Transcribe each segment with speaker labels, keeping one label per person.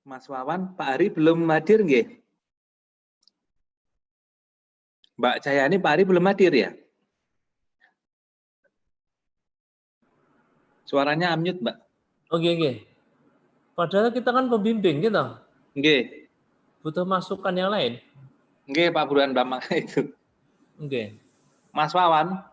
Speaker 1: Mas Wawan, Pak Ari belum hadir nggih? Mbak Jayani, Pak Ari belum hadir ya? Suaranya unmute, Mbak.
Speaker 2: Oke. Padahal kita kan pembimbing kita.
Speaker 1: Nggih.
Speaker 2: Butuh masukan yang lain.
Speaker 1: Nggih, Pak Burhan Bambang itu.
Speaker 2: Oke.
Speaker 1: Mas Wawan.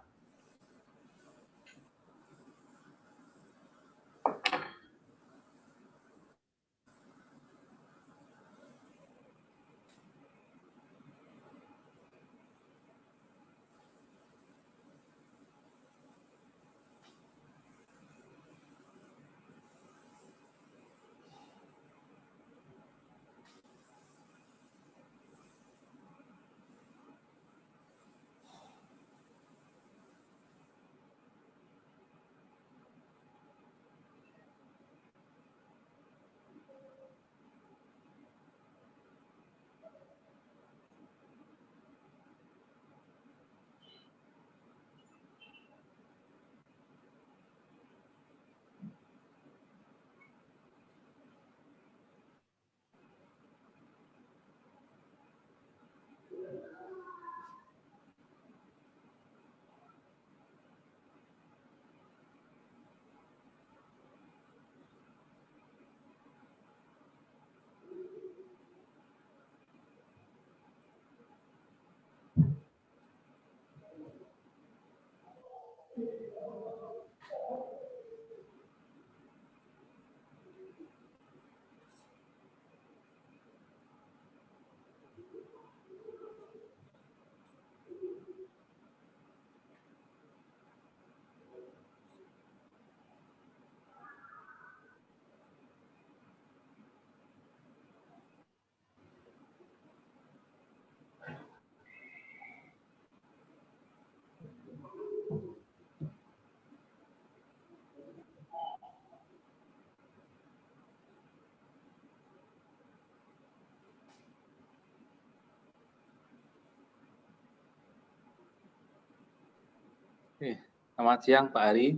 Speaker 1: Selamat siang Pak Ari.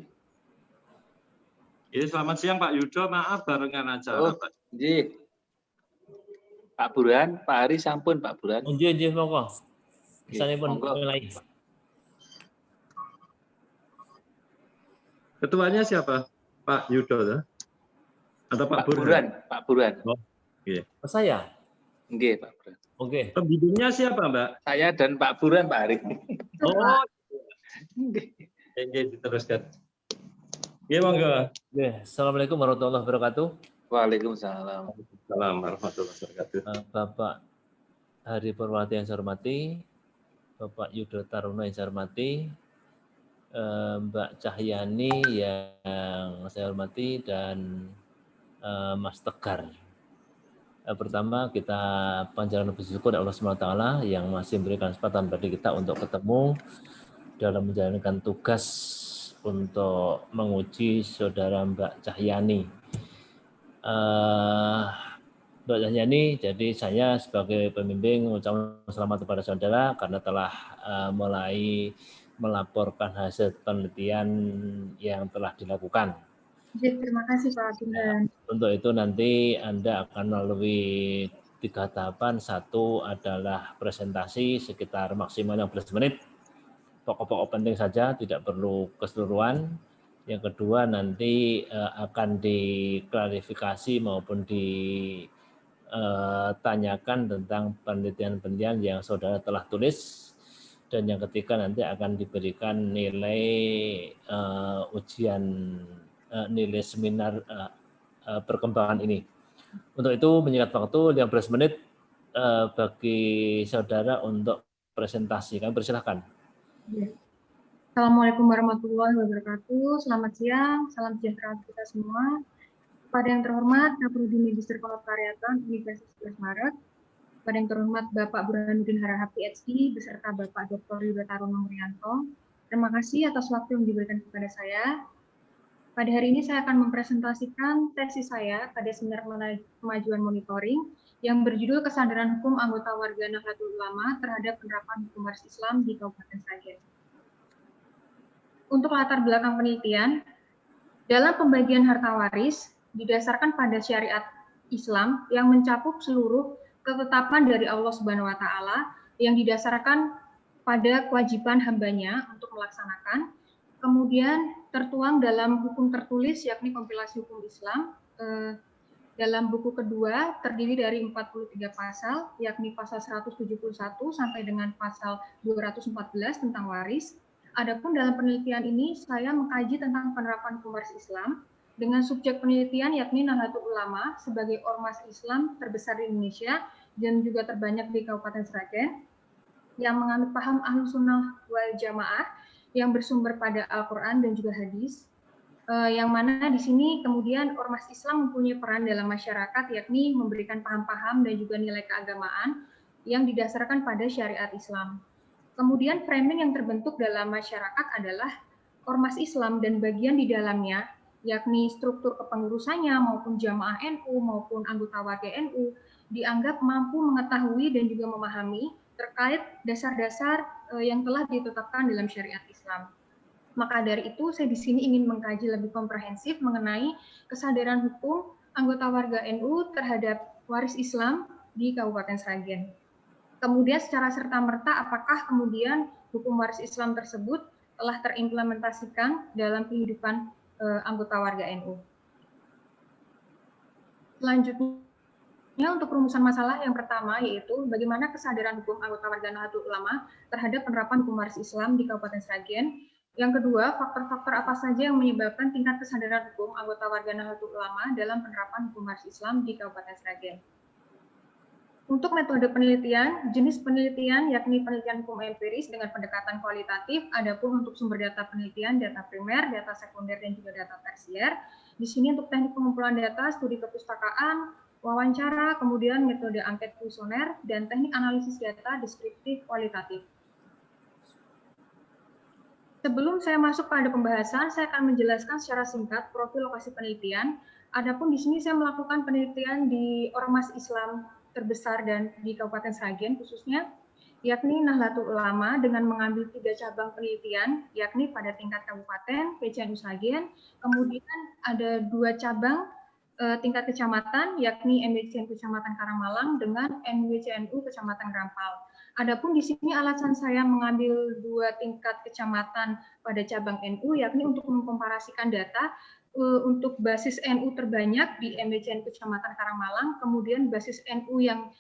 Speaker 3: Selamat siang Pak Yudo, maaf barengan acara Pak.
Speaker 1: Pak Burhan, Pak Ari sampun Pak Burhan.
Speaker 2: Nggih, monggo. Misalipun mulai.
Speaker 3: Ketuanya siapa? Pak Yudo atau Pak Burhan?
Speaker 1: Pak Burhan.
Speaker 3: Oh, iya.
Speaker 2: Saya?
Speaker 1: Nggih, Pak Burhan.
Speaker 2: Oke.
Speaker 3: Pembimbingnya siapa, Mbak?
Speaker 1: Saya dan Pak Burhan, Pak Ari.
Speaker 3: Oh. Oke, diteruskan. Iya, monggo.
Speaker 2: Assalamualaikum warahmatullahi wabarakatuh.
Speaker 1: Waalaikumsalam.
Speaker 3: Assalamualaikum warahmatullahi wabarakatuh.
Speaker 2: Bapak Hari Purwati yang saya hormati, Bapak Yudo Taruno yang saya hormati, Mbak Cahyani yang saya hormati, dan Mas Tegar. Pertama, kita panjatkan puji syukur Allah SWT yang masih memberikan kesempatan bagi kita untuk ketemu dalam menjalankan tugas untuk menguji saudara Mbak Cahyani. Mbak Cahyani, jadi saya sebagai pembimbing mengucapkan selamat kepada saudara karena telah mulai melaporkan hasil penelitian yang telah dilakukan.
Speaker 4: Terima kasih Pak Burhan.
Speaker 2: Untuk itu nanti Anda akan melalui 3 tahapan. Satu adalah presentasi sekitar maksimal 15 menit. Pokok-pokok penting saja, tidak perlu keseluruhan. Yang kedua nanti akan diklarifikasi maupun ditanyakan tentang penelitian-penelitian yang saudara telah tulis. Dan yang ketiga nanti akan diberikan nilai ujian, nilai seminar perkembangan ini. Untuk itu menyingkat waktu 15 menit bagi saudara untuk presentasi. Kami persilahkan.
Speaker 4: Assalamualaikum warahmatullahi wabarakatuh. Selamat siang, salam sejahtera kita semua. Kepada yang terhormat Kaprodi Magister Kelompariatan Universitas 11 Maret, kepada yang terhormat Bapak Burhanuddin Harahap PhD beserta Bapak Dr. Yudo Taruno Murianto, terima kasih atas waktu yang diberikan kepada saya. Pada hari ini saya akan mempresentasikan tesis saya pada seminar kemajuan monitoring yang berjudul Kesadaran Hukum Anggota Warga Nahdlatul Ulama terhadap Penerapan Hukum Waris Islam di Kabupaten Sragen. Untuk latar belakang penelitian, dalam pembagian harta waris didasarkan pada syariat Islam yang mencakup seluruh ketetapan dari Allah Subhanahu wa Ta'ala yang didasarkan pada kewajiban hambanya untuk melaksanakan, kemudian tertuang dalam hukum tertulis yakni kompilasi hukum Islam dalam buku kedua terdiri dari 43 pasal yakni pasal 171 sampai dengan pasal 214 tentang waris. Adapun dalam penelitian ini saya mengkaji tentang penerapan hukum waris Islam dengan subjek penelitian yakni Nahdlatul Ulama sebagai ormas Islam terbesar di Indonesia dan juga terbanyak di Kabupaten Sragen yang menganut paham Ahlus Sunnah wal Jamaah yang bersumber pada Al-Quran dan juga hadis, yang mana di sini kemudian ormas Islam mempunyai peran dalam masyarakat yakni memberikan paham-paham dan juga nilai keagamaan yang didasarkan pada syariat Islam. Kemudian framing yang terbentuk dalam masyarakat adalah ormas Islam dan bagian di dalamnya, yakni struktur kepengurusannya maupun jamaah NU maupun anggota warga NU, dianggap mampu mengetahui dan juga memahami terkait dasar-dasar yang telah ditetapkan dalam syariat Islam. Maka dari itu, saya di sini ingin mengkaji lebih komprehensif mengenai kesadaran hukum anggota warga NU terhadap waris Islam di Kabupaten Sragen. Kemudian secara serta-merta apakah kemudian hukum waris Islam tersebut telah terimplementasikan dalam kehidupan anggota warga NU. Selanjutnya untuk rumusan masalah yang pertama yaitu bagaimana kesadaran hukum anggota warga Nahdlatul Ulama terhadap penerapan hukum waris Islam di Kabupaten Sragen. Yang kedua, faktor-faktor apa saja yang menyebabkan tingkat kesadaran hukum anggota warga Nahdlatul Ulama dalam penerapan hukum waris Islam di Kabupaten Sragen. Untuk metode penelitian, jenis penelitian yakni penelitian hukum empiris dengan pendekatan kualitatif, adapun untuk sumber data penelitian, data primer, data sekunder, dan juga data tersier. Di sini untuk teknik pengumpulan data, studi kepustakaan, wawancara, kemudian metode angket kuesioner, dan teknik analisis data deskriptif kualitatif. Sebelum saya masuk pada pembahasan, saya akan menjelaskan secara singkat profil lokasi penelitian. Adapun di sini saya melakukan penelitian di ormas Islam terbesar dan di Kabupaten Sragen khususnya, yakni Nahdlatul Ulama dengan mengambil 3 cabang penelitian, yakni pada tingkat kabupaten, PCNU Sragen, kemudian ada 2 cabang tingkat kecamatan, yakni MWCNU Kecamatan Karangmalang dengan MWCNU Kecamatan Grampal. Adapun di sini alasan saya mengambil 2 tingkat kecamatan pada cabang NU, yakni untuk mengkomparasikan data untuk basis NU terbanyak di MWCNU Kecamatan Karangmalang, kemudian basis NU yang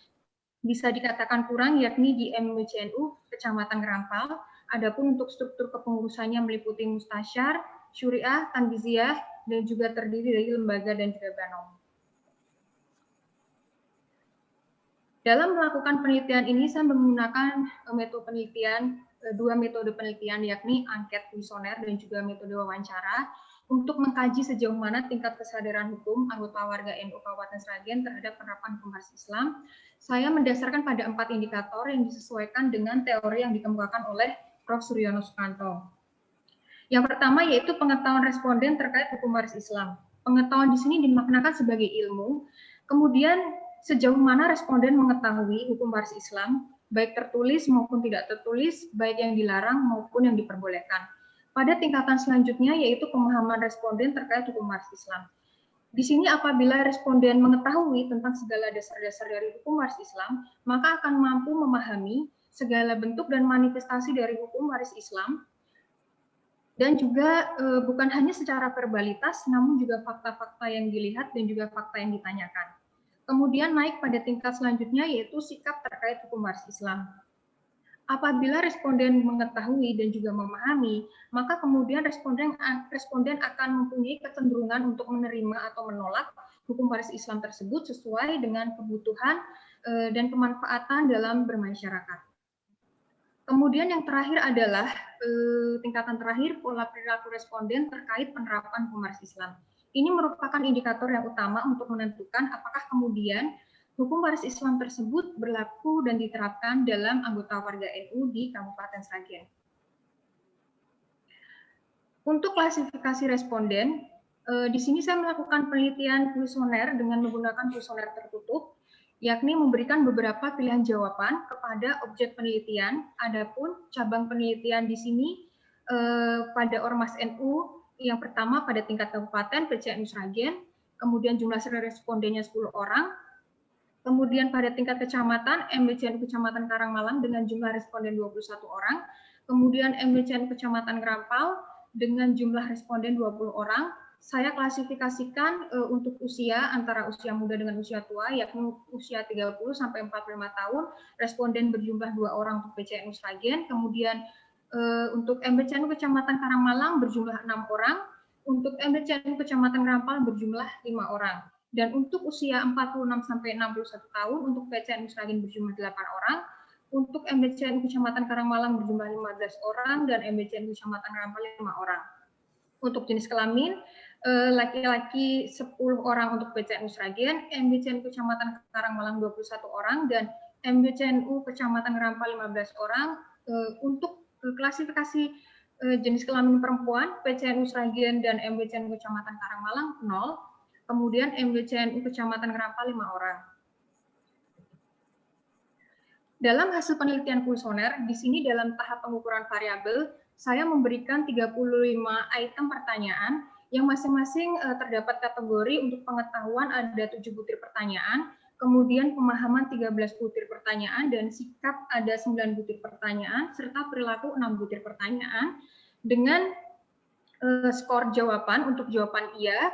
Speaker 4: bisa dikatakan kurang, yakni di MWCNU Kecamatan Grampal. Adapun untuk struktur kepengurusannya meliputi mustasyar, syuriah, tanbiziyah, dan juga terdiri dari lembaga dan juga banom. Dalam melakukan penelitian ini, saya menggunakan metode penelitian, 2 metode penelitian, yakni angket kuesioner dan juga metode wawancara, untuk mengkaji sejauh mana tingkat kesadaran hukum anggota warga NU Kabupaten Sragen terhadap penerapan hukum waris Islam. Saya mendasarkan pada 4 indikator yang disesuaikan dengan teori yang dikemukakan oleh Prof. Suryono Sukanto. Yang pertama yaitu pengetahuan responden terkait hukum waris Islam. Pengetahuan di sini dimaknakan sebagai ilmu, kemudian sejauh mana responden mengetahui hukum waris Islam, baik tertulis maupun tidak tertulis, baik yang dilarang maupun yang diperbolehkan. Pada tingkatan selanjutnya yaitu pemahaman responden terkait hukum waris Islam. Di sini apabila responden mengetahui tentang segala dasar-dasar dari hukum waris Islam, maka akan mampu memahami segala bentuk dan manifestasi dari hukum waris Islam, dan juga bukan hanya secara verbalitas, namun juga fakta-fakta yang dilihat dan juga fakta yang ditanyakan. Kemudian naik pada tingkat selanjutnya yaitu sikap terkait hukum waris Islam. Apabila responden mengetahui dan juga memahami, maka kemudian responden akan mempunyai kecenderungan untuk menerima atau menolak hukum waris Islam tersebut sesuai dengan kebutuhan dan kemanfaatan dalam bermasyarakat. Kemudian yang terakhir adalah tingkatan terakhir pola perilaku responden terkait penerapan hukum waris Islam. Ini merupakan indikator yang utama untuk menentukan apakah kemudian hukum waris Islam tersebut berlaku dan diterapkan dalam anggota warga NU di Kabupaten Sragen. Untuk klasifikasi responden, di sini saya melakukan penelitian kuesioner dengan menggunakan kuesioner tertutup, yakni memberikan beberapa pilihan jawaban kepada objek penelitian. Adapun cabang penelitian di sini pada ormas NU, yang pertama pada tingkat kabupaten PCNU Sragen, kemudian jumlah respondennya 10 orang, kemudian pada tingkat kecamatan MWCNU Kecamatan Karangmalang dengan jumlah responden 21 orang, kemudian MWCNU Kecamatan Grampal dengan jumlah responden 20 orang. Saya klasifikasikan untuk usia antara usia muda dengan usia tua, yakni usia 30 sampai 45 tahun, responden berjumlah 2 orang untuk PCNU Sragen, kemudian untuk MWCNU Kecamatan Karangmalang berjumlah 6 orang, untuk MWCNU Kecamatan Grampal berjumlah 5 orang. Dan untuk usia 46 sampai 61 tahun untuk PCNU Sragen berjumlah 8 orang, untuk MWCNU Kecamatan Karangmalang berjumlah 15 orang dan MWCNU Kecamatan Grampal 5 orang. Untuk jenis kelamin, laki-laki 10 orang untuk PCNU Sragen, MWCNU Kecamatan Karangmalang 21 orang dan MWCNU Kecamatan Grampal 15 orang. Untuk klasifikasi jenis kelamin perempuan, PCNU Sragen dan MWCNU Kecamatan Karangmalang 0, kemudian MWCNU Kecamatan Grampal 5 orang. Dalam hasil penelitian kuesioner, di sini dalam tahap pengukuran variabel, saya memberikan 35 item pertanyaan yang masing-masing terdapat kategori. Untuk pengetahuan ada 7 butir pertanyaan, kemudian pemahaman 13 butir pertanyaan, dan sikap ada 9 butir pertanyaan, serta perilaku 6 butir pertanyaan, dengan skor jawaban untuk jawaban iya,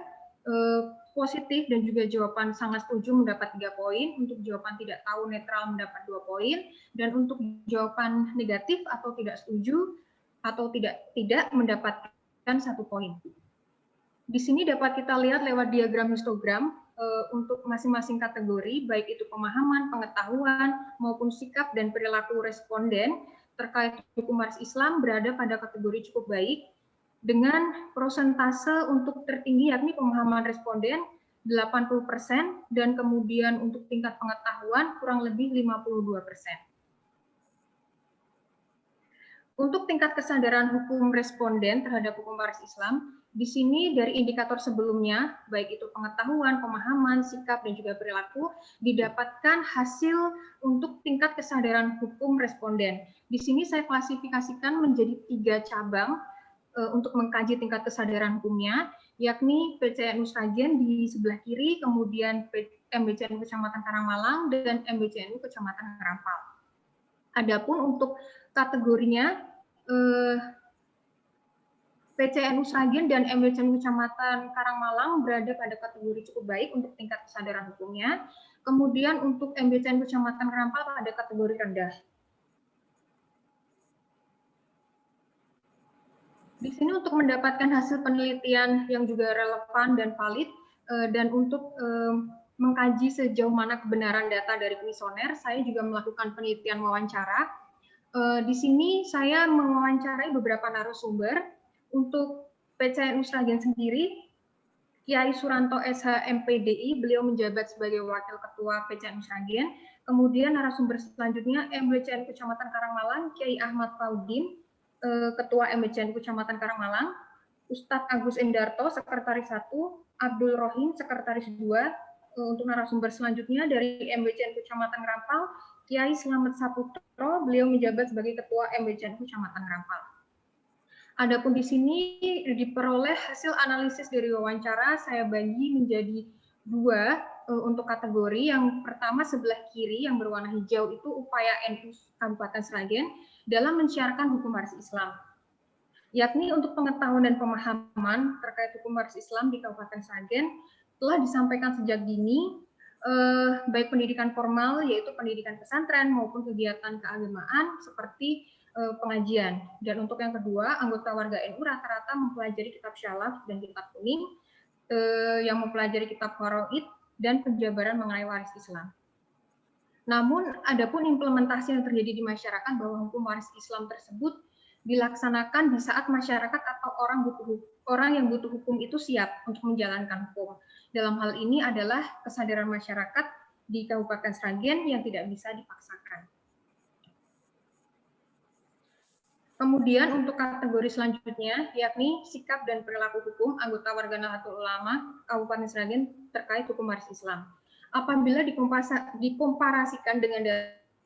Speaker 4: positif dan juga jawaban sangat setuju mendapat 3 poin, untuk jawaban tidak tahu netral mendapat 2 poin, dan untuk jawaban negatif atau tidak setuju atau tidak mendapatkan 1 poin. Di sini dapat kita lihat lewat diagram histogram untuk masing-masing kategori, baik itu pemahaman, pengetahuan, maupun sikap dan perilaku responden terkait hukum waris Islam berada pada kategori cukup baik, dengan persentase untuk tertinggi yakni pemahaman responden 80% dan kemudian untuk tingkat pengetahuan kurang lebih 52%. Untuk tingkat kesadaran hukum responden terhadap hukum waris Islam, di sini dari indikator sebelumnya, baik itu pengetahuan, pemahaman, sikap, dan juga perilaku, didapatkan hasil untuk tingkat kesadaran hukum responden. Di sini saya klasifikasikan menjadi 3 cabang untuk mengkaji tingkat kesadaran hukumnya, yakni PCNU Sragen di sebelah kiri, kemudian MBCNU Kecamatan Karangmalang, dan MBCNU Kecamatan Ngerampal. Adapun untuk kategorinya, PCNU Sragen dan MBCNU Kecamatan Karangmalang berada pada kategori cukup baik untuk tingkat kesadaran hukumnya. Kemudian untuk MBCNU Kecamatan Ngerampal pada kategori rendah. Di sini untuk mendapatkan hasil penelitian yang juga relevan dan valid, dan untuk mengkaji sejauh mana kebenaran data dari kuesioner, saya juga melakukan penelitian wawancara. Di sini saya mewawancarai beberapa narasumber. Untuk PCNU Sragen sendiri, Kiai Suranto SH MPDI, beliau menjabat sebagai Wakil Ketua PCNU Sragen. Kemudian narasumber selanjutnya MBCNU Kecamatan Karangmalang, Kiai Ahmad Faudin, Ketua MBCNU Kecamatan Karangmalang, Ustadz Agus Endarto, Sekretaris 1, Abdul Rohim, Sekretaris 2. Untuk narasumber selanjutnya dari MBCNU Kecamatan Ngerampal, Kiai Slamet Saputro, beliau menjabat sebagai Ketua MBCNU Kecamatan Ngerampal. Adapun di sini diperoleh hasil analisis dari wawancara, saya bagi menjadi 2 untuk kategori. Yang pertama sebelah kiri yang berwarna hijau itu upaya NU Kabupaten Sragen dalam mensiarkan hukum waris Islam, yakni untuk pengetahuan dan pemahaman terkait hukum waris Islam di Kabupaten Sragen telah disampaikan sejak dini, baik pendidikan formal yaitu pendidikan pesantren maupun kegiatan keagamaan seperti pengajian. Dan untuk yang kedua, anggota warga NU rata-rata mempelajari kitab syalaf dan kitab kuning, yang mempelajari kitab faraid dan penjabaran mengenai waris Islam. Namun, adapun implementasi yang terjadi di masyarakat bahwa hukum waris Islam tersebut dilaksanakan di saat masyarakat atau orang yang butuh hukum itu siap untuk menjalankan hukum. Dalam hal ini adalah kesadaran masyarakat di Kabupaten Sragen yang tidak bisa dipaksakan. Kemudian untuk kategori selanjutnya, yakni sikap dan perilaku hukum anggota warga Nahdlatul Ulama Kabupaten Sragen terkait hukum waris Islam. Apabila dikomparasikan dengan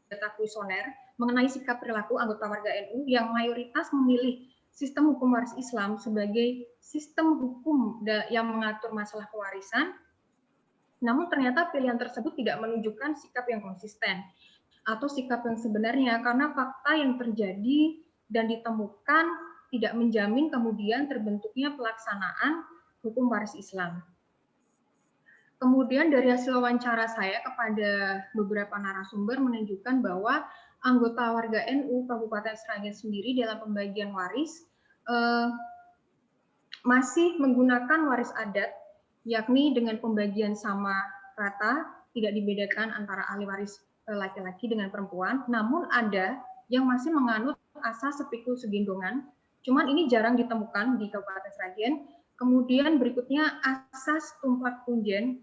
Speaker 4: data kuesioner mengenai sikap perilaku anggota warga NU yang mayoritas memilih sistem hukum waris Islam sebagai sistem hukum yang mengatur masalah pewarisan, namun ternyata pilihan tersebut tidak menunjukkan sikap yang konsisten atau sikap yang sebenarnya, karena fakta yang terjadi dan ditemukan tidak menjamin kemudian terbentuknya pelaksanaan hukum waris Islam. Kemudian dari hasil wawancara saya kepada beberapa narasumber menunjukkan bahwa anggota warga NU Kabupaten Sragen sendiri dalam pembagian waris masih menggunakan waris adat, yakni dengan pembagian sama rata, tidak dibedakan antara ahli waris laki-laki dengan perempuan, namun ada yang masih menganut asas sepikul segendongan, cuman ini jarang ditemukan di Kabupaten Sragen. Kemudian berikutnya asas tumplak punjen,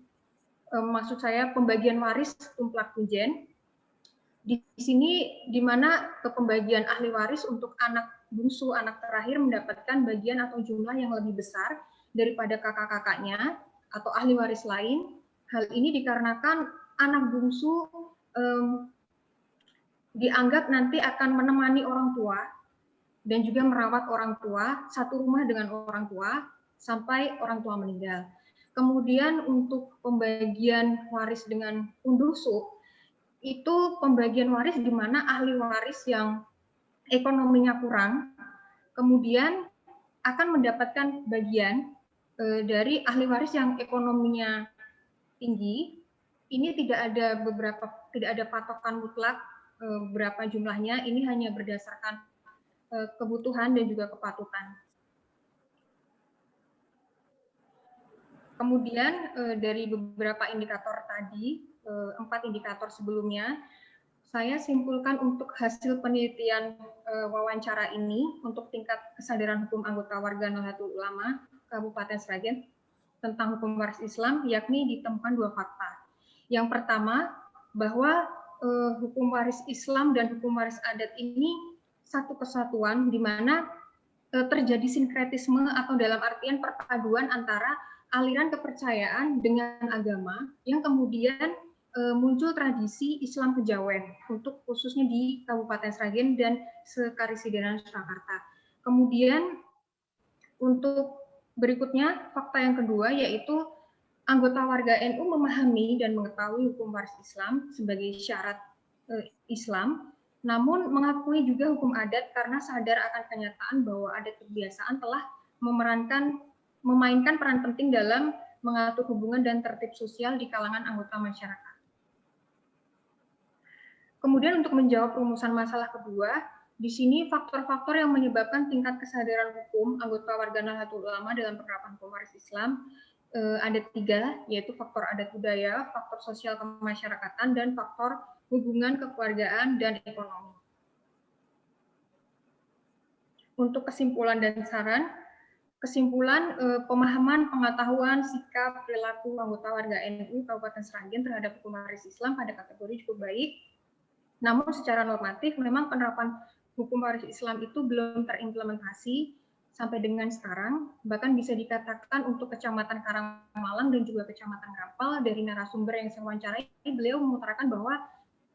Speaker 4: maksud saya pembagian waris tumplak punjen. Di sini di mana pembagian ahli waris untuk anak bungsu, anak terakhir mendapatkan bagian atau jumlah yang lebih besar daripada kakak-kakaknya atau ahli waris lain. Hal ini dikarenakan anak bungsu dianggap nanti akan menemani orang tua dan juga merawat orang tua, satu rumah dengan orang tua sampai orang tua meninggal. Kemudian untuk pembagian waris dengan undusuk, itu pembagian waris di mana ahli waris yang ekonominya kurang, kemudian akan mendapatkan bagian dari ahli waris yang ekonominya tinggi. Ini tidak ada patokan mutlak berapa jumlahnya, ini hanya berdasarkan kebutuhan dan juga kepatutan. Kemudian dari beberapa indikator tadi, 4 indikator sebelumnya, saya simpulkan untuk hasil penelitian wawancara ini untuk tingkat kesadaran hukum anggota warga Nahdlatul Ulama Kabupaten Sragen tentang hukum waris Islam, yakni ditemukan 2 fakta. Yang pertama, bahwa hukum waris Islam dan hukum waris adat ini satu kesatuan di mana terjadi sinkretisme atau dalam artian perpaduan antara aliran kepercayaan dengan agama yang kemudian muncul tradisi Islam Kejawen untuk khususnya di Kabupaten Sragen dan Sekarisidenan Surakarta. Kemudian untuk berikutnya fakta yang kedua yaitu anggota warga NU memahami dan mengetahui hukum waris Islam sebagai syarat Islam, namun mengakui juga hukum adat karena sadar akan kenyataan bahwa adat kebiasaan telah memainkan peran penting dalam mengatur hubungan dan tertib sosial di kalangan anggota masyarakat. Kemudian untuk menjawab rumusan masalah kedua, di sini faktor-faktor yang menyebabkan tingkat kesadaran hukum anggota warga Nahdlatul Ulama dalam penerapan hukum waris Islam ada 3, yaitu faktor adat budaya, faktor sosial kemasyarakatan, dan faktor hubungan kekeluargaan dan ekonomi. Untuk kesimpulan dan saran, kesimpulan pemahaman, pengetahuan, sikap, perilaku anggota warga NU Kabupaten Sragen terhadap hukum waris Islam pada kategori cukup baik. Namun secara normatif memang penerapan hukum waris Islam itu belum terimplementasi sampai dengan sekarang. Bahkan bisa dikatakan untuk Kecamatan Karangmalang dan juga Kecamatan Kapal, dari narasumber yang saya wawancarai, beliau mengutarakan bahwa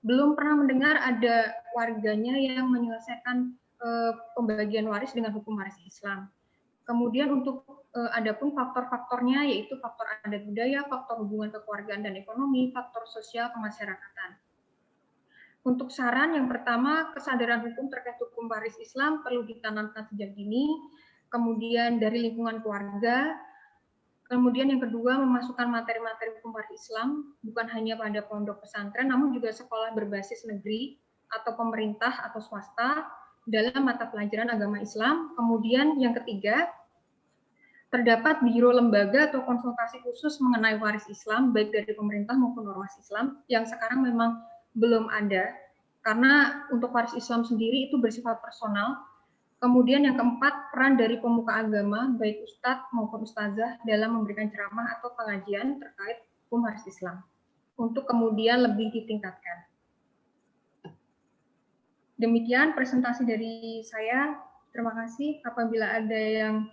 Speaker 4: belum pernah mendengar ada warganya yang menyelesaikan pembagian waris dengan hukum waris Islam. Kemudian untuk adapun faktor-faktornya yaitu faktor adat budaya, faktor hubungan kekeluargaan dan ekonomi, faktor sosial kemasyarakatan. Untuk saran yang pertama, kesadaran hukum terkait hukum waris Islam perlu ditanamkan sejak dini, kemudian dari lingkungan keluarga, kemudian yang kedua memasukkan materi-materi hukum waris Islam bukan hanya pada pondok pesantren, namun juga sekolah berbasis negeri atau pemerintah atau swasta dalam mata pelajaran agama Islam. Kemudian yang ketiga, terdapat biro lembaga atau konsultasi khusus mengenai waris Islam, baik dari pemerintah maupun ormas Islam, yang sekarang memang belum ada, karena untuk waris Islam sendiri itu bersifat personal. Kemudian yang keempat, peran dari pemuka agama, baik ustadz maupun ustazah, dalam memberikan ceramah atau pengajian terkait hukum waris Islam, untuk kemudian lebih ditingkatkan. Demikian presentasi dari saya. Terima kasih. Apabila ada yang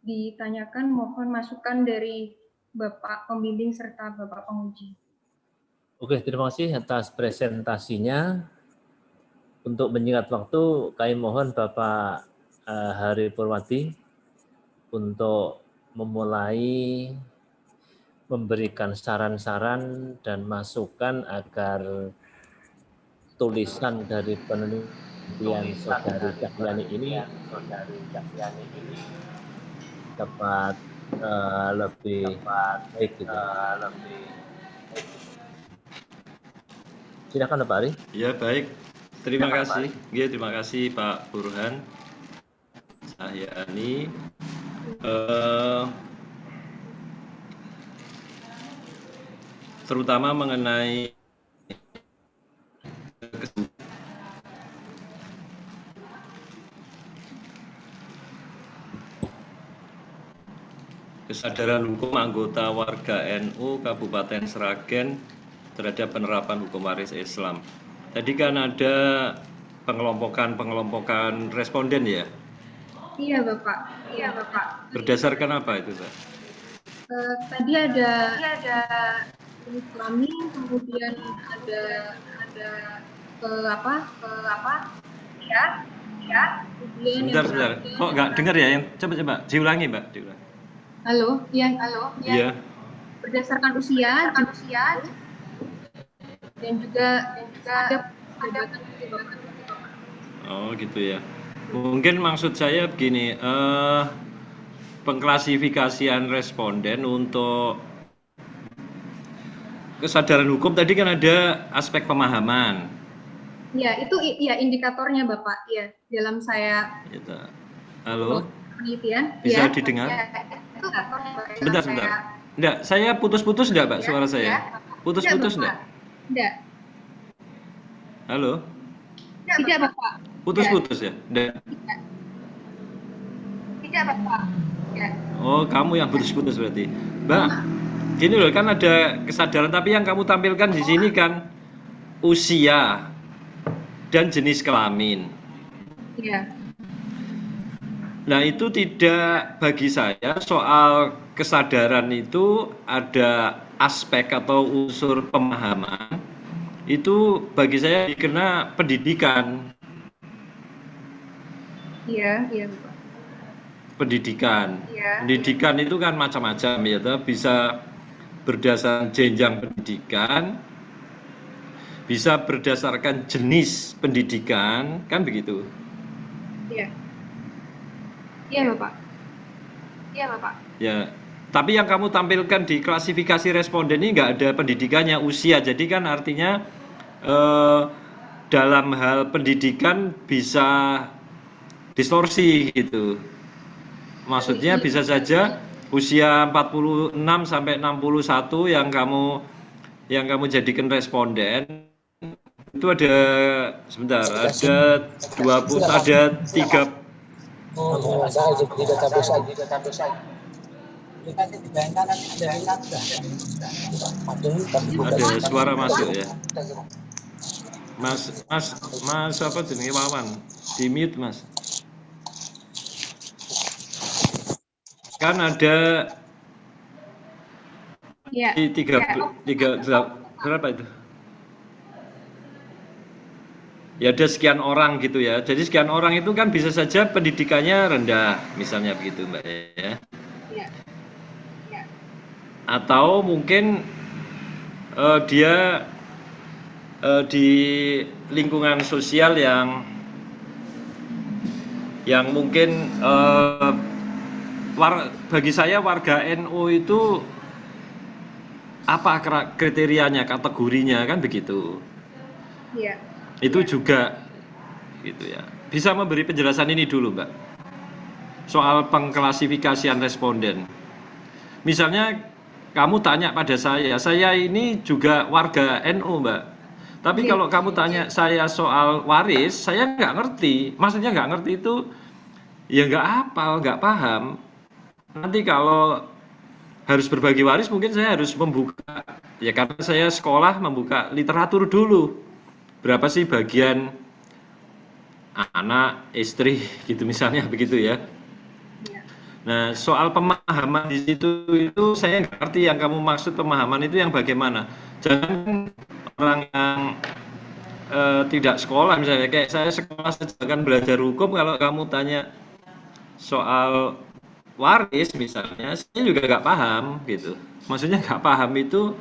Speaker 4: ditanyakan, mohon masukan dari Bapak Pembimbing serta Bapak Penguji.
Speaker 2: Oke, terima kasih atas presentasinya. Untuk menyingkat waktu, kami mohon Bapak Hari Purwati untuk memulai memberikan saran-saran dan masukan agar tulisan dari penelitian Saudari Cahyani ini dapat lebih baik gitu. Silakan Pak Ari.
Speaker 3: Ya, baik. Terima kasih. Ya, terima kasih Pak Burhan Cahyani. Terutama mengenai kesadaran hukum anggota warga NU Kabupaten Sragen terhadap penerapan hukum waris Islam. Tadi kan ada pengelompokan responden ya?
Speaker 4: Iya Bapak.
Speaker 3: Berdasarkan apa itu, Pak?
Speaker 4: Tadi ada Islami, kemudian ada ya.
Speaker 3: Sebentar. Kok nggak dengar ya? Yang coba diulangi, Mbak.
Speaker 4: Halo.
Speaker 3: Iya.
Speaker 4: Berdasarkan usia dan juga ada jabatan.
Speaker 3: Oh, gitu ya. Mungkin maksud saya begini, pengklasifikasian responden untuk kesadaran hukum tadi kan ada aspek pemahaman.
Speaker 4: Ya, itu ya indikatornya Bapak. Ya, dalam saya
Speaker 3: Gitu. Halo,
Speaker 4: penelitian.
Speaker 3: bisa
Speaker 4: Ya,
Speaker 3: didengar?
Speaker 4: ya, itu indikatornya Bapak.
Speaker 3: Sebentar, sebentar. Enggak, saya putus-putus enggak, Pak, suara saya? Putus-putus enggak?
Speaker 4: Tidak.
Speaker 3: Halo?
Speaker 4: Tidak, Bapak.
Speaker 3: Putus-putus ya? Enggak.
Speaker 4: Tidak, Bapak. Ya.
Speaker 3: Oh, kamu yang putus-putus berarti. Mbak, gini loh, kan ada kesadaran, tapi yang kamu tampilkan di sini kan usia dan jenis kelamin.
Speaker 4: Iya.
Speaker 3: Nah, itu tidak, bagi saya soal kesadaran itu ada aspek atau unsur pemahaman. Itu bagi saya dikena pendidikan.
Speaker 4: Iya, iya, Bapak.
Speaker 3: Pendidikan.
Speaker 4: Iya.
Speaker 3: Pendidikan itu kan macam-macam ya, toh. Bisa berdasarkan jenjang pendidikan, bisa berdasarkan jenis pendidikan, kan begitu.
Speaker 4: Iya. Iya, Bapak. Iya, Bapak.
Speaker 3: Ya, tapi yang kamu tampilkan di klasifikasi responden ini nggak ada pendidikannya, usia. Jadi kan artinya dalam hal pendidikan bisa distorsi gitu. Maksudnya bisa saja usia 46 sampai 61 yang kamu jadikan responden itu ada, sebentar, ada 20, ada 3. Ada suara masuk ya. Mas apa jenenge Wawan? Di mute, Mas. Kan ada
Speaker 4: Iya.
Speaker 3: tiga berapa itu? Ya ada sekian orang gitu ya. Jadi sekian orang itu kan bisa saja pendidikannya rendah, misalnya begitu, Mbak ya.
Speaker 4: Iya.
Speaker 3: Atau mungkin dia di lingkungan sosial yang mungkin bagi saya warga NU itu apa kriterianya, kategorinya, kan begitu.
Speaker 4: Iya.
Speaker 3: Itu juga gitu ya. Bisa memberi penjelasan ini dulu, Mbak, soal pengklasifikasian responden. Misalnya kamu tanya pada saya ini juga warga NU, Mbak. Tapi kalau kamu tanya saya soal waris, saya nggak ngerti. Maksudnya nggak ngerti itu ya nggak hafal, nggak paham. Nanti kalau harus berbagi waris mungkin saya harus membuka, ya karena saya sekolah membuka literatur dulu. Berapa sih bagian anak, istri gitu misalnya begitu ya. Nah, soal pemahaman di situ itu saya nggak ngerti yang kamu maksud pemahaman itu yang bagaimana. Jangan orang yang tidak sekolah misalnya, kayak saya sekolah saja kan belajar hukum, kalau kamu tanya soal waris misalnya, saya juga nggak paham gitu. Maksudnya nggak paham itu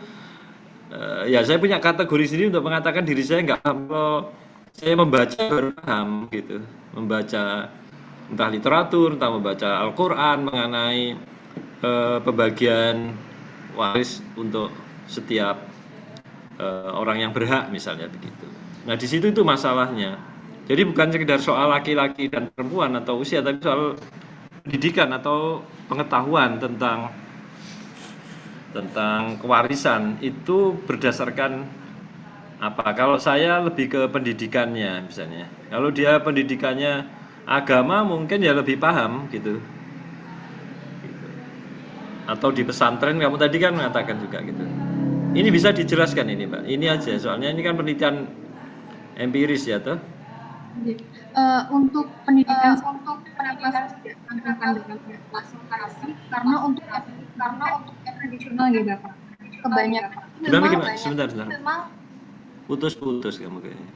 Speaker 3: ya saya punya kategori sendiri untuk mengatakan diri saya nggak paham. Kalau saya membaca baru paham gitu, membaca entah literatur, entah membaca Al-Quran mengenai pembagian waris untuk setiap orang yang berhak misalnya begitu. Nah di situ itu masalahnya. Jadi bukan sekedar soal laki-laki dan perempuan atau usia, tapi soal pendidikan atau pengetahuan tentang kewarisan itu berdasarkan apa. Kalau saya lebih ke pendidikannya misalnya. Kalau dia pendidikannya agama mungkin ya lebih paham gitu. Atau di pesantren kamu tadi kan mengatakan juga gitu. Ini bisa dijelaskan ini, Mbak. Ini aja, soalnya ini kan penelitian empiris ya toh.
Speaker 4: Untuk pendidikan kenapa tidak tampilkan dalam klasifikasi? Karena untuk tradisional ya Bapak. Kebanyakan
Speaker 3: gimana? Sebentar. Putus-putus kamu kayaknya.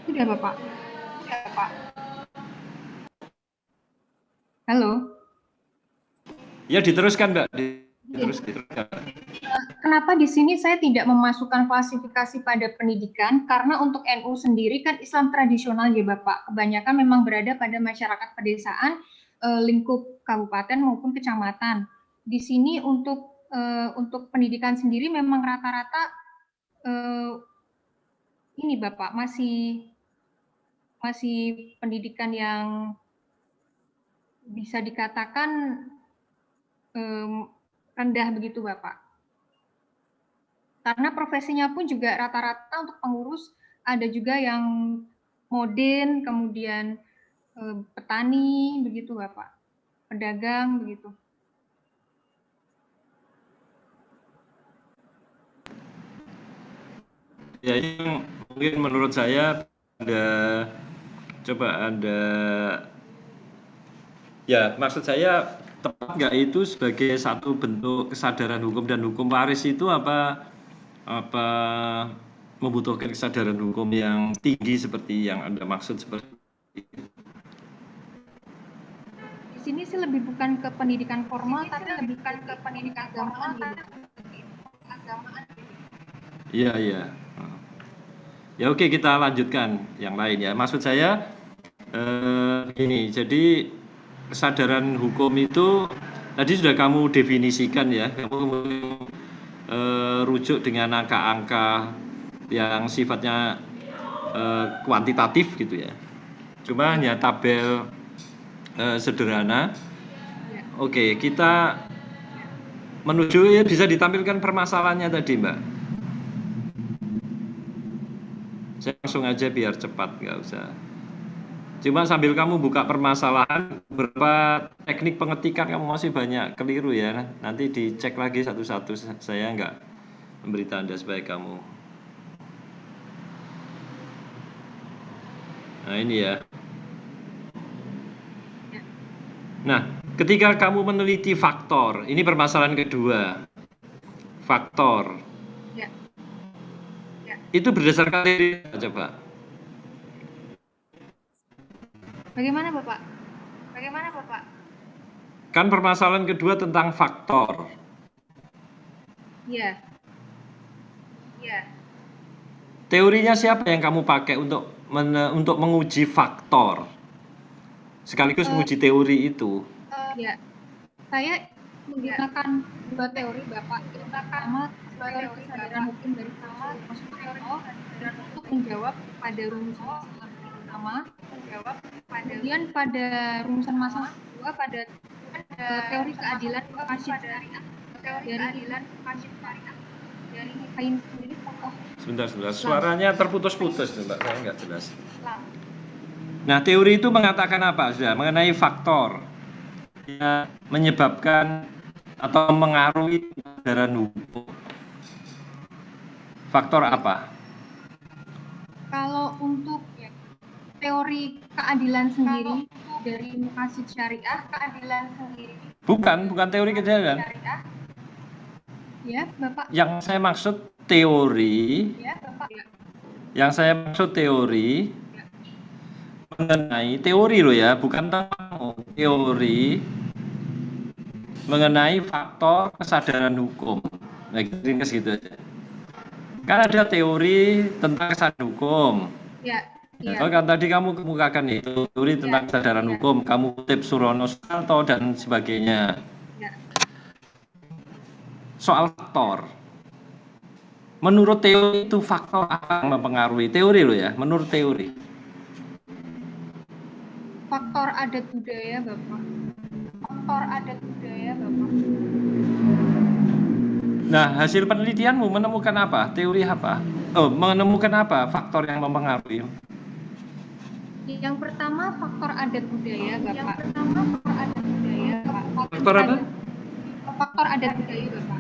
Speaker 4: Sudah Bapak. Halo.
Speaker 3: Ya diteruskan, Mbak. Diteruskan.
Speaker 4: Kenapa di sini saya tidak memasukkan klasifikasi pada pendidikan? Karena untuk NU sendiri kan Islam tradisional ya Bapak. Kebanyakan memang berada pada masyarakat pedesaan, lingkup kabupaten maupun kecamatan. Di sini untuk untuk pendidikan sendiri memang rata-rata ini Bapak masih pendidikan yang bisa dikatakan rendah begitu Bapak. Karena profesinya pun juga rata-rata untuk pengurus ada juga yang moden, kemudian petani begitu Bapak, pedagang begitu.
Speaker 3: Ya, yang mungkin menurut saya ya, maksud saya tepat nggak itu sebagai satu bentuk kesadaran hukum, dan hukum waris itu apa membutuhkan kesadaran hukum yang tinggi seperti yang Anda maksud seperti itu.
Speaker 4: Di sini sih lebih bukan ke pendidikan formal, tapi lebih ke pendidikan formal keagamaan.
Speaker 3: Iya, iya. Ya oke, kita lanjutkan yang lain ya. Maksud saya gini, jadi kesadaran hukum itu tadi sudah kamu definisikan ya. Kamu rujuk dengan angka-angka yang sifatnya kuantitatif gitu ya. Cuma hanya tabel sederhana. Oke, kita menuju ya, bisa ditampilkan permasalahannya tadi, Mbak. Saya langsung aja biar cepat, nggak usah. Cuma sambil kamu buka permasalahan, beberapa teknik pengetikan kamu masih banyak keliru ya. Nanti dicek lagi satu-satu, saya nggak memberi tanda supaya kamu. Nah ini ya. Nah, ketika kamu meneliti faktor, ini permasalahan kedua. Faktor.
Speaker 4: Ya.
Speaker 3: Itu berdasarkan teori, coba.
Speaker 4: Bagaimana Bapak?
Speaker 3: Kan permasalahan kedua tentang faktor.
Speaker 4: Iya.
Speaker 3: Teorinya siapa yang kamu pakai untuk menguji faktor? Sekaligus menguji teori itu.
Speaker 4: Ya. Saya menggunakan dua teori Bapak. Pertama, teori kesadaran hukum dari Maslow dan untuk menjawab pada rumusan pertama, kemudian pada rumusan masalah kedua pada teori keadilan Rashid dari Kain sendiri tokoh.
Speaker 3: Sebentar. Suaranya terputus-putus, Mbak. Saya nggak jelas. Nah, teori itu mengatakan apa? Sudah mengenai faktor yang menyebabkan atau mengaruhi kesadaran hukum. Faktor apa?
Speaker 4: Kalau untuk teori keadilan sendiri dari Muqasid Syariah,
Speaker 3: Bukan teori keadilan.
Speaker 4: Ya, Bapak.
Speaker 3: Yang saya maksud teori. Yang saya maksud teori mengenai teori loh ya, bukan tentang teori mengenai faktor kesadaran hukum. Nah, ringkas gitu aja. Kan ada teori tentang kesadaran hukum.
Speaker 4: Ya.
Speaker 3: Nah, kan tadi kamu kemukakan itu teori tentang kesadaran hukum, kamu kutip Surono Sutanto dan sebagainya. Soal faktor. Menurut teori itu faktor apa yang mempengaruhi? Teori loh ya, menurut teori.
Speaker 4: Faktor adat budaya, Bapak.
Speaker 3: Nah, hasil penelitianmu menemukan apa? Teori apa? Menemukan apa faktor yang mempengaruhi?
Speaker 4: Yang pertama faktor adat budaya, Bapak.
Speaker 3: Faktor apa?
Speaker 4: Faktor adat budaya, Bapak.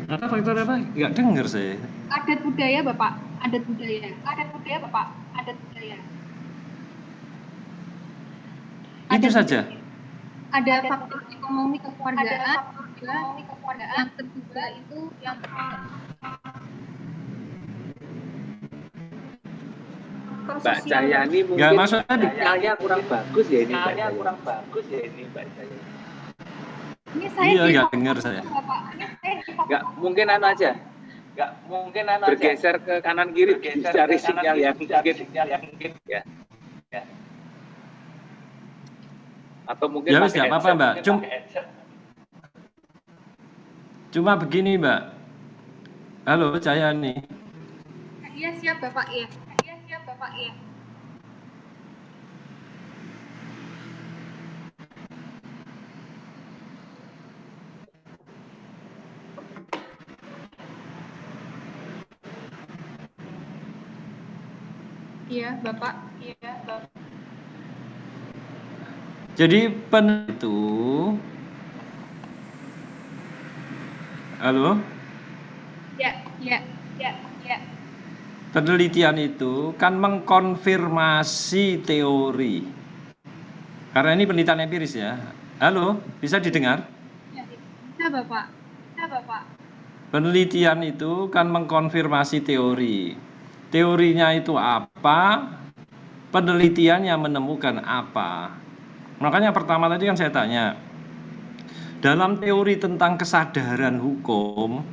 Speaker 3: Faktor apa? Nggak dengar saya.
Speaker 4: Adat budaya, Bapak. Adat budaya.
Speaker 3: Itu saja.
Speaker 4: Ada faktor ekonomi kekeluargaan. Yang ketiga itu yang
Speaker 1: Mbak Cahyani mungkin
Speaker 3: Nggak, maksudnya
Speaker 1: sinyalnya kurang bagus ya ini Mbak Cahyani.
Speaker 4: Ini saya
Speaker 3: iya, nggak dengar saya.
Speaker 1: Nggak, mungkin aja. Bergeser ke kanan kiri cari sinyal yang mungkin ya. Atau mungkin
Speaker 3: Ya wis, nggak apa-apa Mbak. Cuma begini, Mbak. Halo, Cahyani.
Speaker 4: Iya, siap Bapak, ya. Iya, siap Bapak, ya. Iya, Bapak. Iya, Bapak.
Speaker 3: Jadi itu, halo,
Speaker 4: Ya, ya, ya, ya.
Speaker 3: penelitian itu kan mengkonfirmasi teori. Karena ini penelitian empiris ya. Halo, bisa didengar?
Speaker 4: Ya, bisa Bapak. Bisa Bapak.
Speaker 3: Penelitian itu kan mengkonfirmasi teori. Teorinya itu apa? Penelitiannya menemukan apa? Makanya pertama tadi kan saya tanya, dalam teori tentang kesadaran hukum,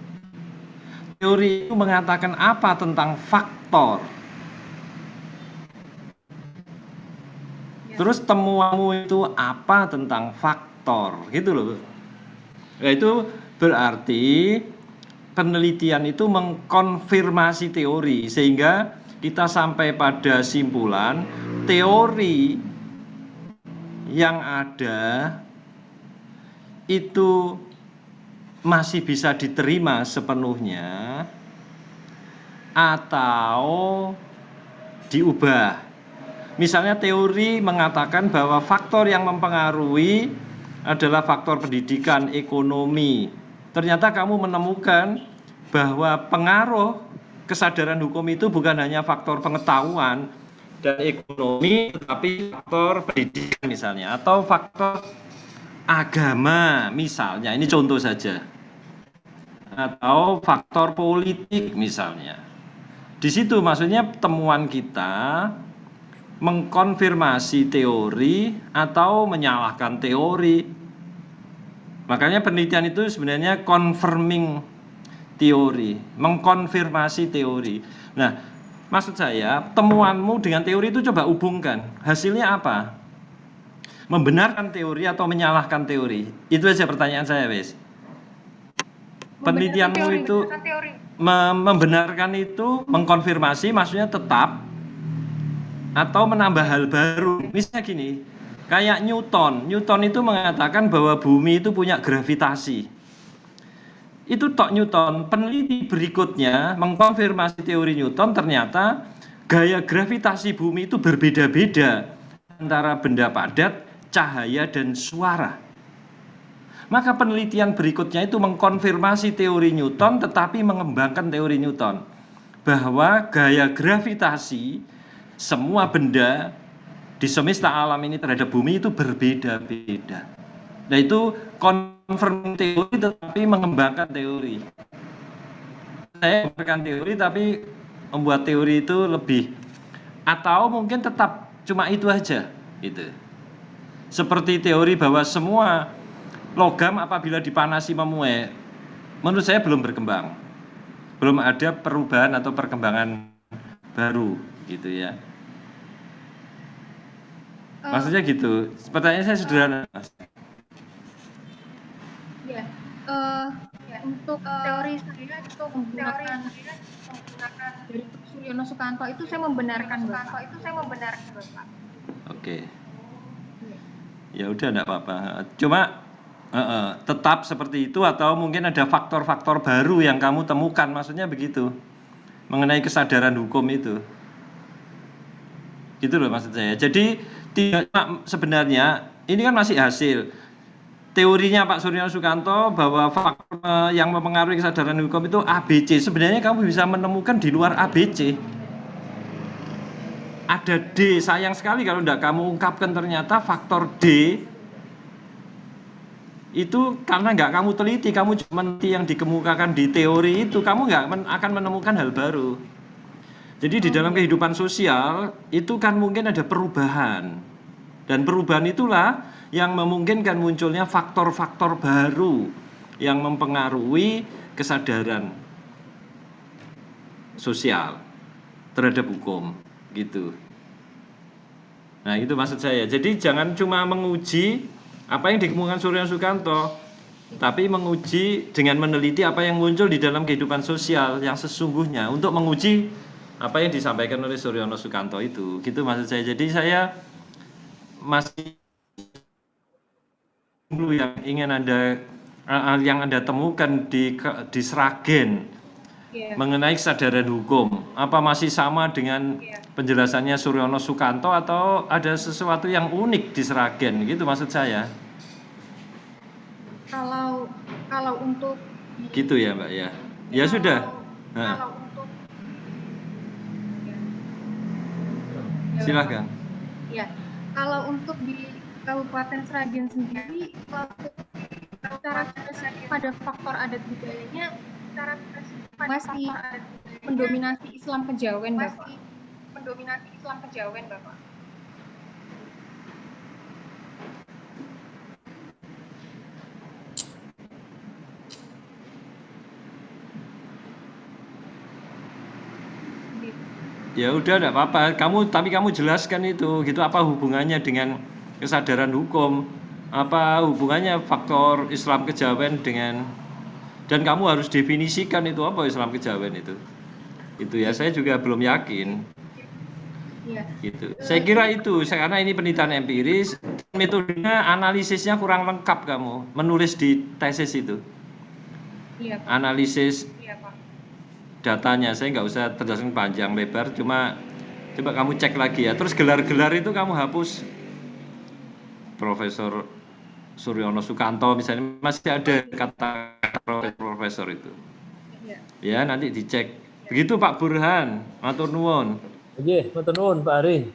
Speaker 3: teori itu mengatakan apa tentang faktor? Terus temuanmu itu apa tentang faktor? Gitu loh. Nah, itu berarti penelitian itu mengkonfirmasi teori sehingga kita sampai pada simpulan teori yang ada itu masih bisa diterima sepenuhnya atau diubah. Misalnya teori mengatakan bahwa faktor yang mempengaruhi adalah faktor pendidikan, ekonomi. Ternyata kamu menemukan bahwa pengaruh kesadaran hukum itu bukan hanya faktor pengetahuan dan ekonomi, tetapi faktor pendidikan misalnya, atau faktor agama misalnya, ini contoh saja, atau faktor politik misalnya. Di situ maksudnya temuan kita mengkonfirmasi teori atau menyalahkan teori. Makanya penelitian itu sebenarnya confirming teori, mengkonfirmasi teori. Nah, maksud saya temuanmu dengan teori itu coba hubungkan. Hasilnya apa? Membenarkan teori atau menyalahkan teori? Itu aja pertanyaan saya, wes. Penelitianmu itu membenarkan itu, mengkonfirmasi maksudnya tetap atau menambah hal baru. Misalnya gini, kayak Newton itu mengatakan bahwa bumi itu punya gravitasi. Itu tok Newton. Peneliti berikutnya mengkonfirmasi teori Newton, ternyata gaya gravitasi bumi itu berbeda-beda antara benda padat, cahaya, dan suara. Maka penelitian berikutnya itu mengkonfirmasi teori Newton tetapi mengembangkan teori Newton bahwa gaya gravitasi semua benda di semesta alam ini terhadap bumi itu berbeda-beda. Nah, itu confirming teori tetapi mengembangkan teori. Saya mengembangkan teori tapi membuat teori itu lebih, atau mungkin tetap cuma itu aja gitu. Seperti teori bahwa semua logam apabila dipanasi memuai, menurut saya belum berkembang. Belum ada perubahan atau perkembangan baru gitu ya. Maksudnya gitu. Pertanyaan saya sederhana, Mas.
Speaker 4: Ya, untuk teori saya itu menggunakan dari Suryono Sukanto itu saya membenarkan Bapak.
Speaker 3: Oke. Ya udah enggak apa-apa. Cuma tetap seperti itu atau mungkin ada faktor-faktor baru yang kamu temukan, maksudnya begitu. Mengenai kesadaran hukum itu. Gitu loh maksud saya. Jadi tidak sebenarnya ini kan masih hasil. Teorinya Pak Suryono Sukanto bahwa faktor yang mempengaruhi kesadaran hukum itu ABC. Sebenarnya kamu bisa menemukan di luar ABC. Ada D, sayang sekali kalau tidak kamu ungkapkan ternyata faktor D itu karena nggak kamu teliti, kamu cuma meneliti yang dikemukakan di teori itu, kamu nggak akan menemukan hal baru. Jadi di dalam kehidupan sosial itu kan mungkin ada perubahan. Dan perubahan itulah yang memungkinkan munculnya faktor-faktor baru yang mempengaruhi kesadaran sosial terhadap hukum gitu. Nah, itu maksud saya. Jadi jangan cuma menguji apa yang dikemukakan Suryono Sukanto. tapi menguji dengan meneliti apa yang muncul di dalam kehidupan sosial yang sesungguhnya untuk menguji apa yang disampaikan oleh Suryono Sukanto itu. Gitu maksud saya. Jadi saya masih yang ingin Anda temukan di Sragen mengenai kesadaran hukum. Apa masih sama dengan penjelasannya Suryono Sukanto atau ada sesuatu yang unik di Sragen? Gitu maksud saya.
Speaker 4: Kalau untuk
Speaker 3: gitu ya Mbak ya. Ya sudah. Nah. Silakan.
Speaker 4: Ya, kalau untuk di Kabupaten Sragen sendiri, secara spesifik pada faktor adat budayanya masih mendominasi Islam Kejawen, Bapak.
Speaker 3: Ya udah enggak apa-apa. Tapi kamu jelaskan itu. Gitu apa hubungannya dengan kesadaran hukum? Apa hubungannya faktor Islam Kejawen dengan dan kamu harus definisikan itu apa Islam Kejawen itu. Itu ya saya juga belum yakin.
Speaker 4: Iya.
Speaker 3: Gitu. Saya kira itu karena ini penelitian empiris, metodenya analisisnya kurang lengkap kamu menulis di tesis itu.
Speaker 4: Iya, Pak.
Speaker 3: Analisis datanya saya nggak usah terjelasin panjang lebar, cuma coba kamu cek lagi ya. Terus gelar-gelar itu kamu hapus. Profesor Suryono Sukanto misalnya masih ada kata profesor itu. Ya nanti dicek. Begitu Pak Burhan, matur nuwun.
Speaker 2: Oke, matur nuwun Pak Ari.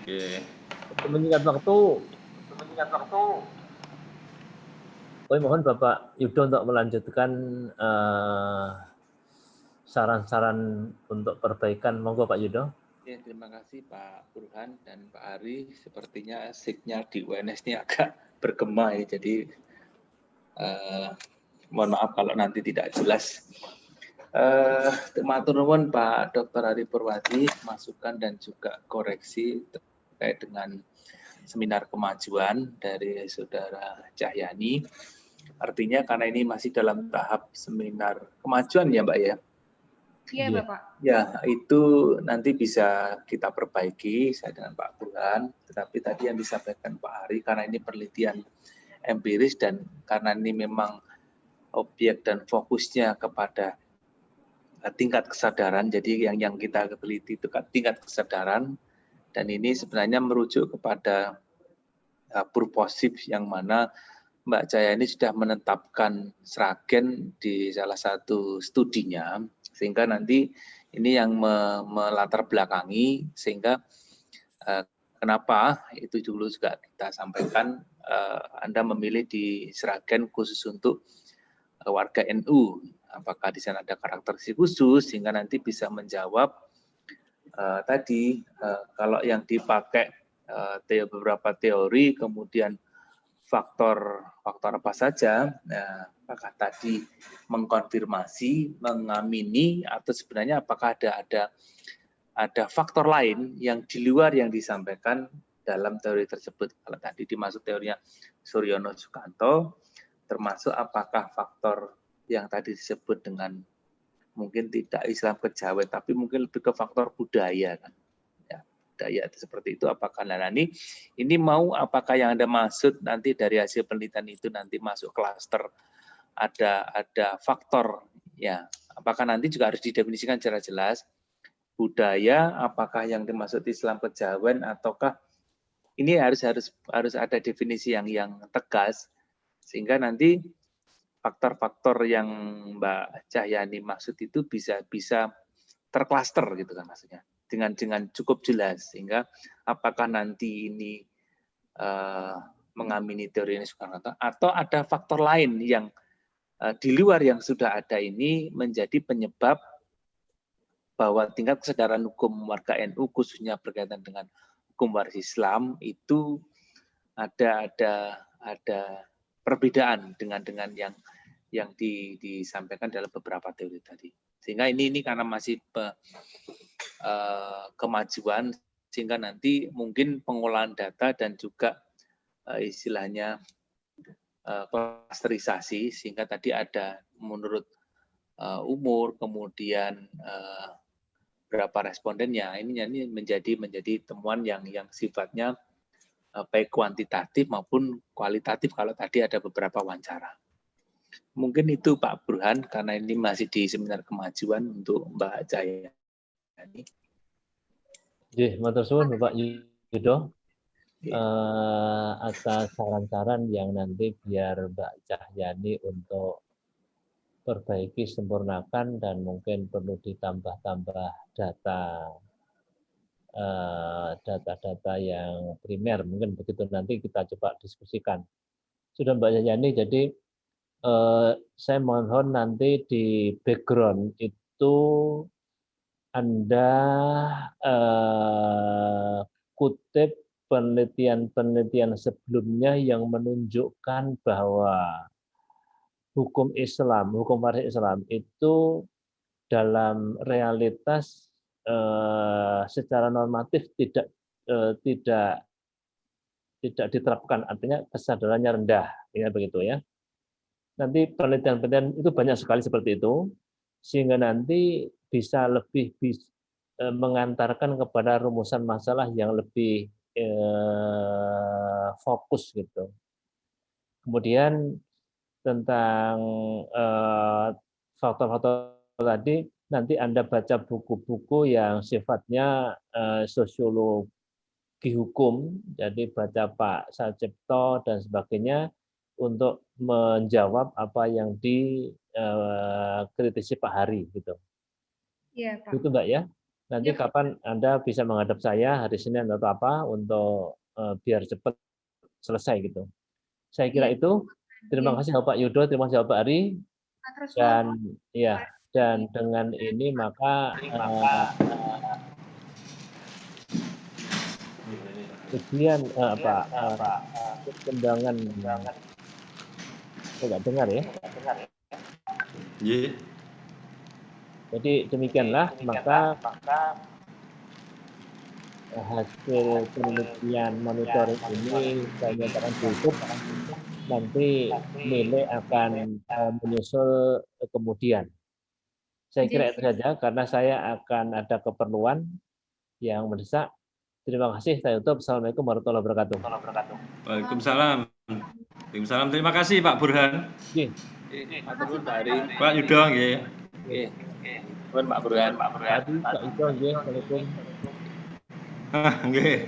Speaker 3: Oke.
Speaker 2: Untuk menyingkat waktu. Kami mohon Bapak Yudo untuk melanjutkan saran-saran untuk perbaikan. Monggo Pak Yudo.
Speaker 1: Ya, terima kasih Pak Burhan dan Pak Ari. Sepertinya signal di UNS ini agak bergema ya, jadi mohon maaf kalau nanti tidak jelas. Matur nuwun Pak Dr. Ari Purwadi, masukan dan juga koreksi terkait dengan seminar kemajuan dari Saudara Cahyani. Artinya karena ini masih dalam tahap seminar kemajuan ya Mbak ya?
Speaker 4: Iya Bapak.
Speaker 1: Ya, itu nanti bisa kita perbaiki saya dengan Pak Burhan. Tetapi tadi yang disampaikan Pak Ari, karena ini penelitian empiris dan karena ini memang objek dan fokusnya kepada tingkat kesadaran, jadi yang kita teliti itu tingkat kesadaran, dan ini sebenarnya merujuk kepada purposif yang mana Mbak Jaya ini sudah menetapkan Sragen di salah satu studinya, sehingga nanti ini yang melatar belakangi, sehingga kenapa itu dulu juga kita sampaikan, Anda memilih di Sragen khusus untuk warga NU, apakah di sana ada karakteristik khusus, sehingga nanti bisa menjawab tadi, kalau yang dipakai beberapa teori, kemudian faktor apa saja, nah, apakah tadi mengkonfirmasi, mengamini, atau sebenarnya apakah ada faktor lain yang di luar yang disampaikan dalam teori tersebut. Kalau tadi dimaksud teorinya Suryono Sukanto, termasuk apakah faktor yang tadi disebut dengan mungkin tidak Islam Kejawen, tapi mungkin lebih ke faktor budaya kan. Daya seperti itu, apakah ini mau apakah yang Anda maksud nanti dari hasil penelitian itu nanti masuk klaster ada faktor ya, apakah nanti juga harus didefinisikan secara jelas budaya, apakah yang dimaksud Islam Kejawen ataukah ini harus ada definisi yang tegas sehingga nanti faktor-faktor yang Mbak Cahyani maksud itu bisa terklaster gitu kan maksudnya. Dengan cukup jelas, sehingga apakah nanti ini mengamini teori ini atau ada faktor lain yang di luar yang sudah ada ini menjadi penyebab bahwa tingkat kesadaran hukum warga NU khususnya berkaitan dengan hukum waris Islam itu ada perbedaan dengan yang disampaikan dalam beberapa teori tadi. Sehingga ini karena masih kemajuan, sehingga nanti mungkin pengolahan data dan juga istilahnya klasterisasi, sehingga tadi ada menurut umur, kemudian berapa respondennya. Ini menjadi temuan yang sifatnya baik kuantitatif maupun kualitatif kalau tadi ada beberapa wawancara. Mungkin itu Pak Burhan, karena ini masih di seminar kemajuan untuk Mbak Jaya.
Speaker 2: Matur suwun Bapak Yudo. Atas saran-saran yang nanti biar Mbak Cahyani untuk perbaiki, sempurnakan, dan mungkin perlu ditambah-tambah data-data yang primer, mungkin begitu, nanti kita coba diskusikan. Sudah Mbak Cahyani, jadi saya mohon nanti di background itu Anda kutip penelitian sebelumnya yang menunjukkan bahwa hukum waris Islam itu dalam realitas secara normatif tidak diterapkan, artinya kesadarannya rendah, ya begitu ya. Nanti penelitian itu banyak sekali seperti itu, sehingga nanti bisa lebih mengantarkan kepada rumusan masalah yang lebih fokus gitu. Kemudian tentang faktor-faktor tadi, nanti Anda baca buku-buku yang sifatnya sosiologi hukum, jadi baca Pak Sacipto dan sebagainya untuk menjawab apa yang dikritisi Pak Hari gitu. Iya, Pak. Itu Mbak ya. Nanti ya, kapan Anda bisa menghadap saya, hari Senin atau apa, untuk biar cepat selesai gitu. Saya kira itu. Terima kasih Bapak Yudo, terima kasih Bapak Ari. Dan ya, dan dengan ini maka ujian perkembangan nggak dengar ya. Jadi demikianlah, maka hasil penelitian monitoring ini saya nyatakan tutup. Nanti nilai akan menyusul kemudian. Saya kira itu saja, karena saya akan ada keperluan yang mendesak. Terima kasih, saya tutup. Assalamualaikum warahmatullahi wabarakatuh.
Speaker 3: Waalaikumsalam. Waalaikumsalam. Terima kasih Pak Burhan. Pak Yudo, nggih.
Speaker 1: Nggih. Pak Burhan.
Speaker 2: Pak Yudo, nggih. Assalamualaikum.
Speaker 3: Nggih.